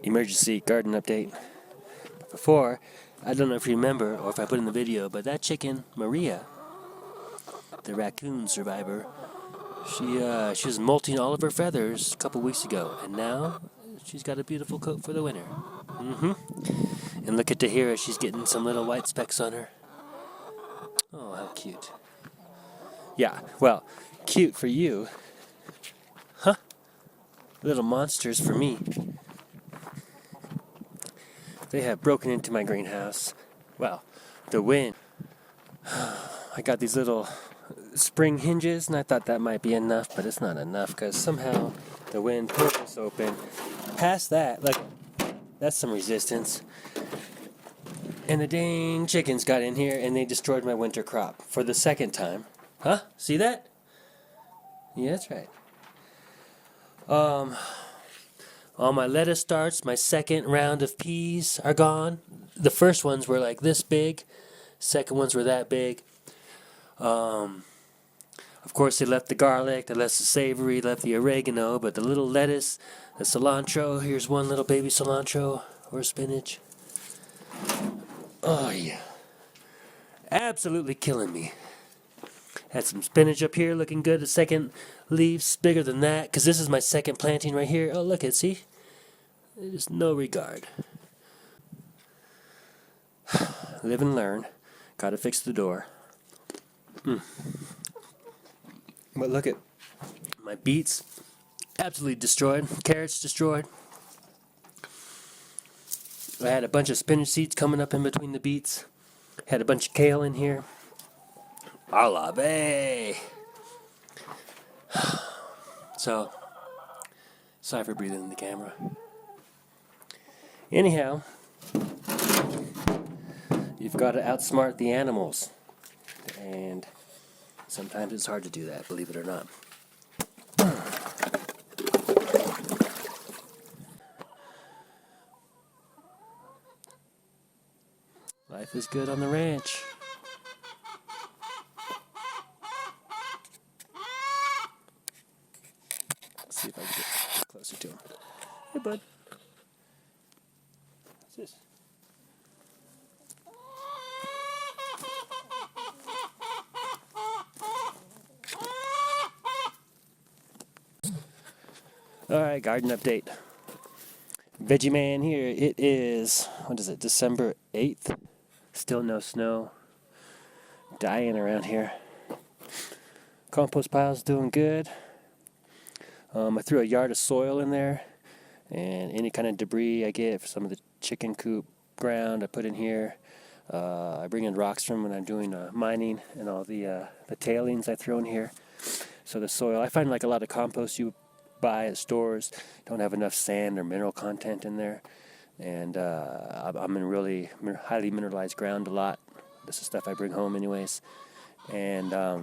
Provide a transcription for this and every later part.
Emergency garden update. Before, I don't know if you remember or if I put in the video, but that chicken, Maria, the raccoon survivor, she was molting all of her feathers a couple weeks ago, and now she's got a beautiful coat for the winter. And look at Tahira, she's getting some little white specks on her. Oh, how cute. Yeah, well, cute for you. Huh? Little monsters for me. They have broken into my greenhouse. Well, the wind. I got these little spring hinges, and I thought that might be enough, but it's not enough because somehow the wind pulled this open. Past that, look, that's some resistance. And the dang chickens got in here and they destroyed my winter crop for the second time. Huh? See that? Yeah, that's right. All my lettuce starts, my second round of peas are gone. The first ones were like this big. Second ones were that big. Of course, they left the garlic, they left the savory, left the oregano, but the little lettuce, the cilantro, here's one little baby cilantro or spinach. Oh, yeah. Absolutely killing me. Had some spinach up here looking good. The second leaves bigger than that, because this is my second planting right here. Oh, look at, see? There's no regard. Live and learn. Gotta fix the door. But look at my beets. Absolutely destroyed. Carrots destroyed. I had a bunch of spinach seeds coming up in between the beets. Had a bunch of kale in here. Alave. So, sorry for breathing in the camera. Anyhow, you've got to outsmart the animals. And sometimes it's hard to do that, believe it or not. Life is good on the ranch. Let's see if I can get closer to him. Hey, bud. What's this? Alright, garden update. Veggie Man here. It is, what is it, December 8th? Still no snow. Dying around here. Compost pile's doing good. I threw a yard of soil in there, and any kind of debris I get for some of the chicken coop ground I put in here. I bring in rocks from when I'm doing mining, and all the tailings I throw in here. So the soil, I find like a lot of compost you buy at stores don't have enough sand or mineral content in there, and I'm in really highly mineralized ground a lot. This is stuff I bring home anyways, and I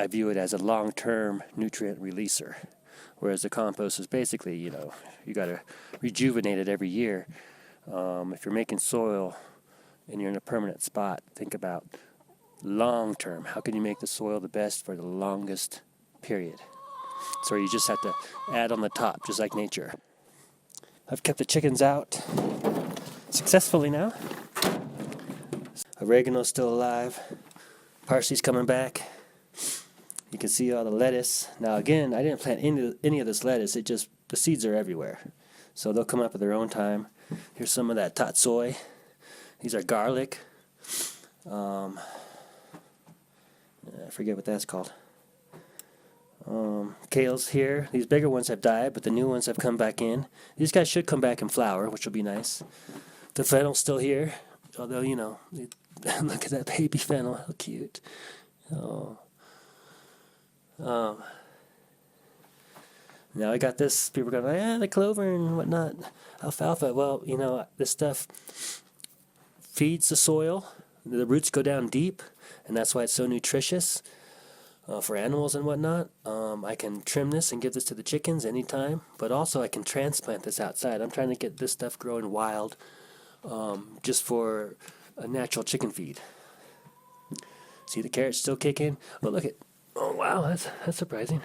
view it as a long-term nutrient releaser, whereas the compost is basically, you got to rejuvenate it every year. If you're making soil and you're in a permanent spot, think about long-term. How can you make the soil the best for the longest period? So you just have to add on the top, just like nature. I've kept the chickens out successfully now. Oregano's still alive. Parsley's coming back. You can see all the lettuce. Now again, I didn't plant any of this lettuce. The seeds are everywhere. So they'll come up at their own time. Here's some of that tatsoi. These are garlic. I forget what that's called. Kale's here. These bigger ones have died, but the new ones have come back in. These guys should come back in flower, which will be nice. The fennel's still here, although, look at that baby fennel. How cute. Oh. Now I got this. People are going, the clover and whatnot. Alfalfa. Well, this stuff feeds the soil. The roots go down deep, and that's why it's so nutritious for animals and whatnot. I can trim this and give this to the chickens anytime, but also I can transplant this outside. I'm trying to get this stuff growing wild, just for a natural chicken feed. See the carrots still kicking? Oh, look at. Oh, wow, that's surprising.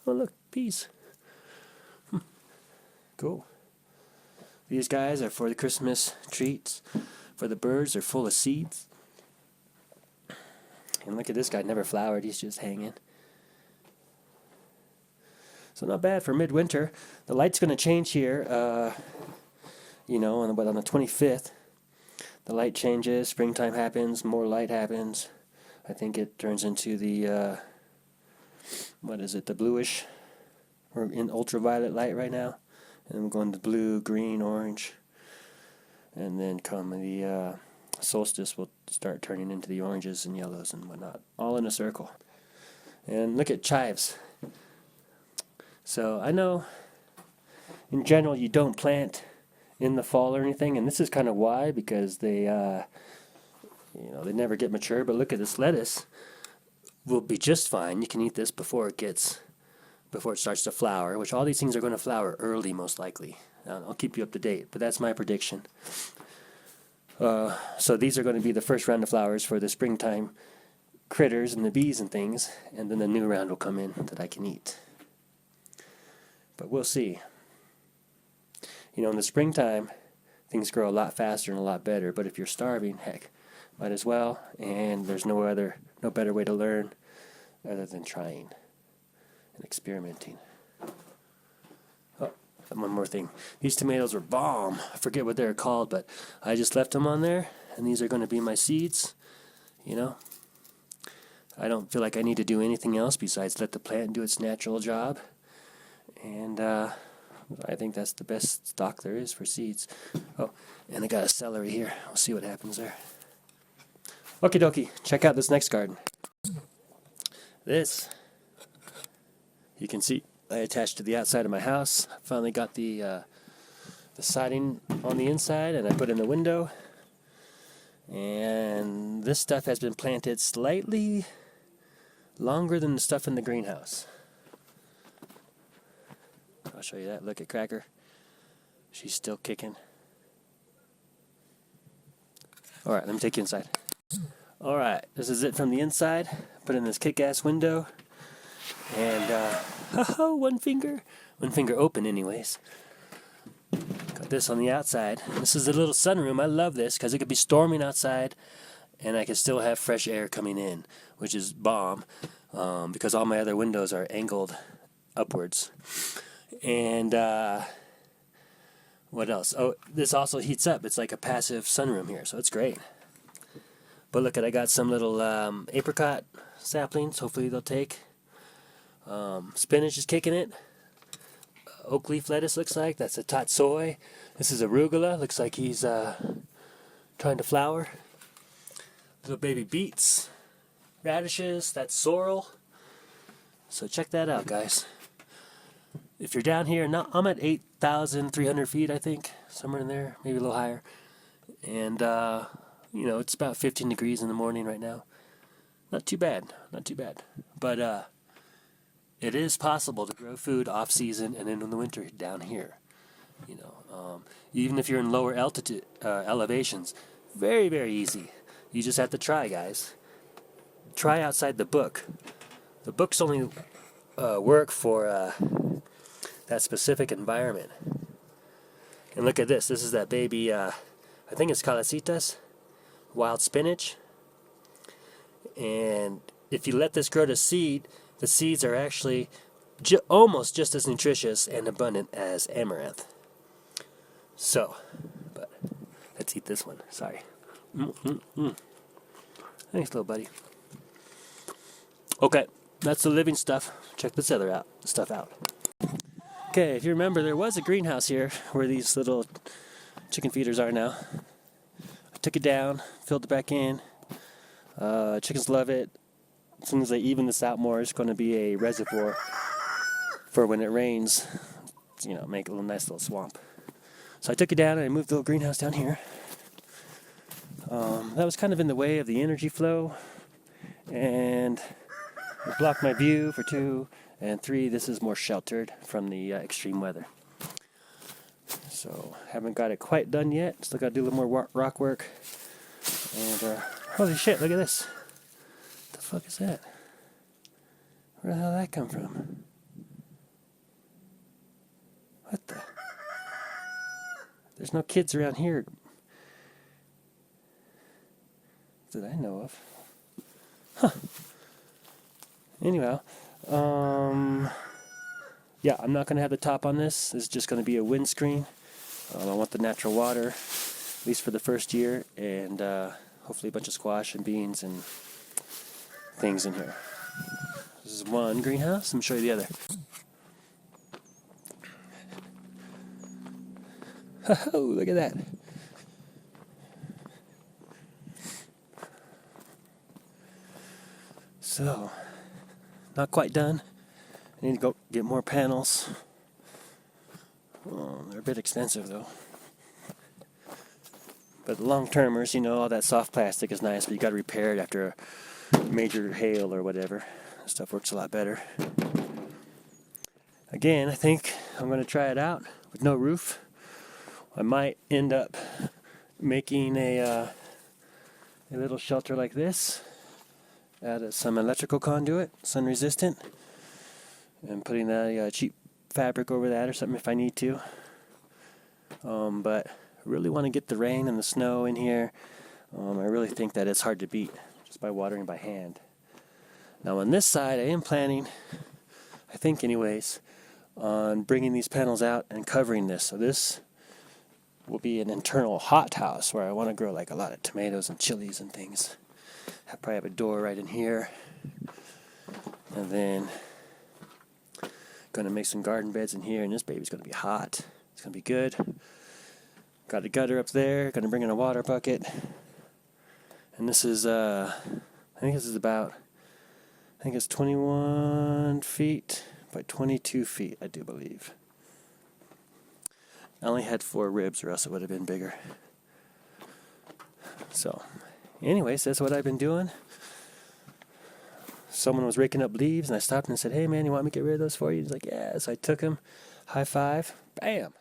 Oh, look, peas. Cool. These guys are for the Christmas treats. For the birds, they're full of seeds. And look at this guy, never flowered, he's just hanging. So not bad for midwinter. The light's going to change here, on the 25th. The light changes, springtime happens, more light happens. I think it turns into the, the bluish. We're in ultraviolet light right now. And then we're going to blue, green, orange. And then come the solstice, will start turning into the oranges and yellows and whatnot. All in a circle. And look at chives. So I know, in general, you don't plant in the fall or anything. And this is kind of why, because they never get mature. But look at this lettuce. Will be just fine. You can eat this before it starts to flower, which all these things are going to flower early, most likely. I'll keep you up to date, but that's my prediction. So these are going to be the first round of flowers for the springtime critters and the bees and things, and then the new round will come in that I can eat. But we'll see. In the springtime, things grow a lot faster and a lot better, but if you're starving, heck, might as well, and there's no better way to learn other than trying and experimenting. Oh, and one more thing. These tomatoes were bomb. I forget what they're called, but I just left them on there, and these are going to be my seeds. I don't feel like I need to do anything else besides let the plant do its natural job. And I think that's the best stock there is for seeds. Oh, and I got a celery here. We'll see what happens there. Okie dokie. Check out this next garden. This, you can see, I attached to the outside of my house. Finally got the siding on the inside, and I put in the window. And this stuff has been planted slightly longer than the stuff in the greenhouse. I'll show you that. Look at Cracker. She's still kicking. Alright, let me take you inside. Alright, this is it from the inside. Put in this kick-ass window. And, one finger open anyways. Got this on the outside. This is a little sunroom. I love this because it could be storming outside and I can still have fresh air coming in, which is bomb, because all my other windows are angled upwards. And what else? Oh, this also heats up. It's like a passive sunroom here, so it's great. But look, I got some little apricot saplings. Hopefully they'll take. Spinach is kicking it. Oak leaf lettuce looks like. That's a tatsoi. This is arugula. Looks like he's trying to flower. Little baby beets. Radishes. That's sorrel. So check that out, guys. If you're down here, now I'm at 8,300 feet, I think. Somewhere in there. Maybe a little higher. And, it's about 15 degrees in the morning right now. Not too bad. Not too bad. But, it is possible to grow food off season and then in the winter down here. Even if you're in lower altitude elevations, very, very easy. You just have to try, guys. Try outside the book. The books only work for that specific environment. And look at this. This is that baby, I think it's calecitas, wild spinach. And if you let this grow to seed, the seeds are actually almost just as nutritious and abundant as amaranth. So, but let's eat this one. Sorry. Thanks, little buddy. Okay, that's the living stuff. Check this other stuff out. Okay, if you remember, there was a greenhouse here where these little chicken feeders are now. I took it down, filled it back in. Chickens love it. As soon as they even this out more, it's going to be a reservoir for when it rains, make a nice little swamp. So I took it down and I moved the little greenhouse down here. That was kind of in the way of the energy flow, and it blocked my view for 2, and 3, this is more sheltered from the extreme weather. So, haven't got it quite done yet. Still got to do a little more rock work. And, holy shit, look at this. What the fuck is that? Where the hell did that come from? What the? There's no kids around here that I know of. Huh. Anyhow, yeah, I'm not going to have the top on this. This is just going to be a windscreen. I want the natural water, at least for the first year, and hopefully a bunch of squash and beans and things in here. This is one greenhouse. Let me show you the other. Oh, look at that. So, not quite done. I need to go get more panels. Oh, they're a bit expensive though. But the long-termers, you know, all that soft plastic is nice, but you got to repair it after a major hail or whatever. That stuff works a lot better. Again, I think I'm going to try it out with no roof. I might end up making a little shelter like this out of some electrical conduit, sun resistant, and putting a cheap fabric over that or something if I need to. But I really want to get the rain and the snow in here. I really think that it's hard to beat just by watering by hand. Now on this side, I am planning, I think anyways, on bringing these panels out and covering this. So this will be an internal hothouse where I want to grow like a lot of tomatoes and chilies and things. I probably have a door right in here, and then going to make some garden beds in here, and this baby's going to be hot. It's going to be good. Got a gutter up there. Going to bring in a water bucket, and this is I think this is about, I think it's 21 feet by 22 feet, I do believe. I only had 4 ribs, or else it would have been bigger. So, anyways, that's what I've been doing. Someone was raking up leaves, and I stopped and said, "Hey man, you want me to get rid of those for you?" He's like, "Yeah." So I took him, high five, bam.